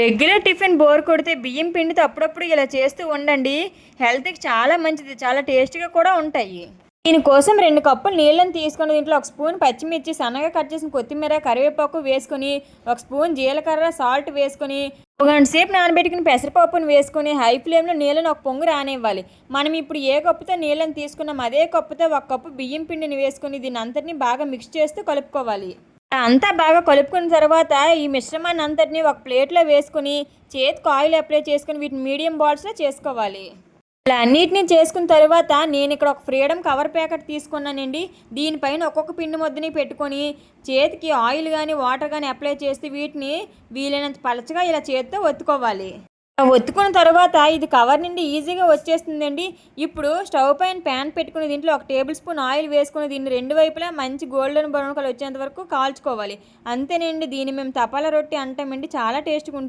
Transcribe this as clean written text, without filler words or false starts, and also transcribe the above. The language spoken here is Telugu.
రెగ్యులర్ టిఫిన్ బోర్ కొడితే బియ్యం పిండితో అప్పుడప్పుడు ఇలా చేస్తూ ఉండండి. హెల్త్‌కి చాలా మంచిది. చాలా టేస్ట్‌గా కూడా ఉంటాయి. దీనికోసం 2 కప్పులు నీళ్ళని తీసుకొని దీంట్లో 1 స్పూన్ పచ్చిమిర్చి, సన్నగా కట్ చేసిన కొత్తిమీర, కరివేపాకు వేసుకొని, 1 స్పూన్ జీలకర్ర, సాల్ట్ వేసుకొని, ఒక గంట సేపు నానబెట్టుకుని పెసరపప్పును వేసుకొని హై ఫ్లేమ్‌లో నీళ్ళని ఒక పొంగు రానివ్వాలి. మనం ఇప్పుడు ఏ కప్పుతో నీళ్ళని తీసుకున్నామో అదే కప్పుతో 1 కప్పు బియ్యం పిండిని వేసుకొని దీన్ని అంతటిని బాగా మిక్స్ చేస్తూ కలుపుకోవాలి. అంతా బాగా కలుపుకున్న తర్వాత ఈ మిశ్రమాన్ని అంతటిని ఒక ప్లేట్లో వేసుకొని చేతికి ఆయిల్ అప్లై చేసుకొని వీటిని మీడియం బాల్స్లో చేసుకోవాలి. ఇలా అన్నిటినీ చేసుకున్న తర్వాత నేను ఇక్కడ ఒక ఫ్రీడమ్ కవర్ ప్యాకెట్ తీసుకున్నానండి. దీనిపైన ఒక్కొక్క పిండి ముద్దని పెట్టుకొని చేతికి ఆయిల్ కానీ వాటర్ కానీ అప్లై చేసి వీటిని వీలైనంత పలచగా ఇలా చేతితో ఒత్తుకోవాలి. ఒత్తుకున్న తర్వాత ఇది కవర్ నుండి ఈజీగా వచ్చేస్తుందండి. ఇప్పుడు స్టవ్ పైన ప్యాన్ పెట్టుకుని దీంట్లో 1 టేబుల్ స్పూన్ ఆయిల్ వేసుకుని దీన్ని 2 వైపులా మంచి గోల్డెన్ బ్రౌన్ కలర్ వచ్చేంత వరకు కాల్చుకోవాలి. అంతేనండి, దీన్ని మేము తపాలా రొట్టి అంటామండి. చాలా టేస్ట్గా ఉంటుంది.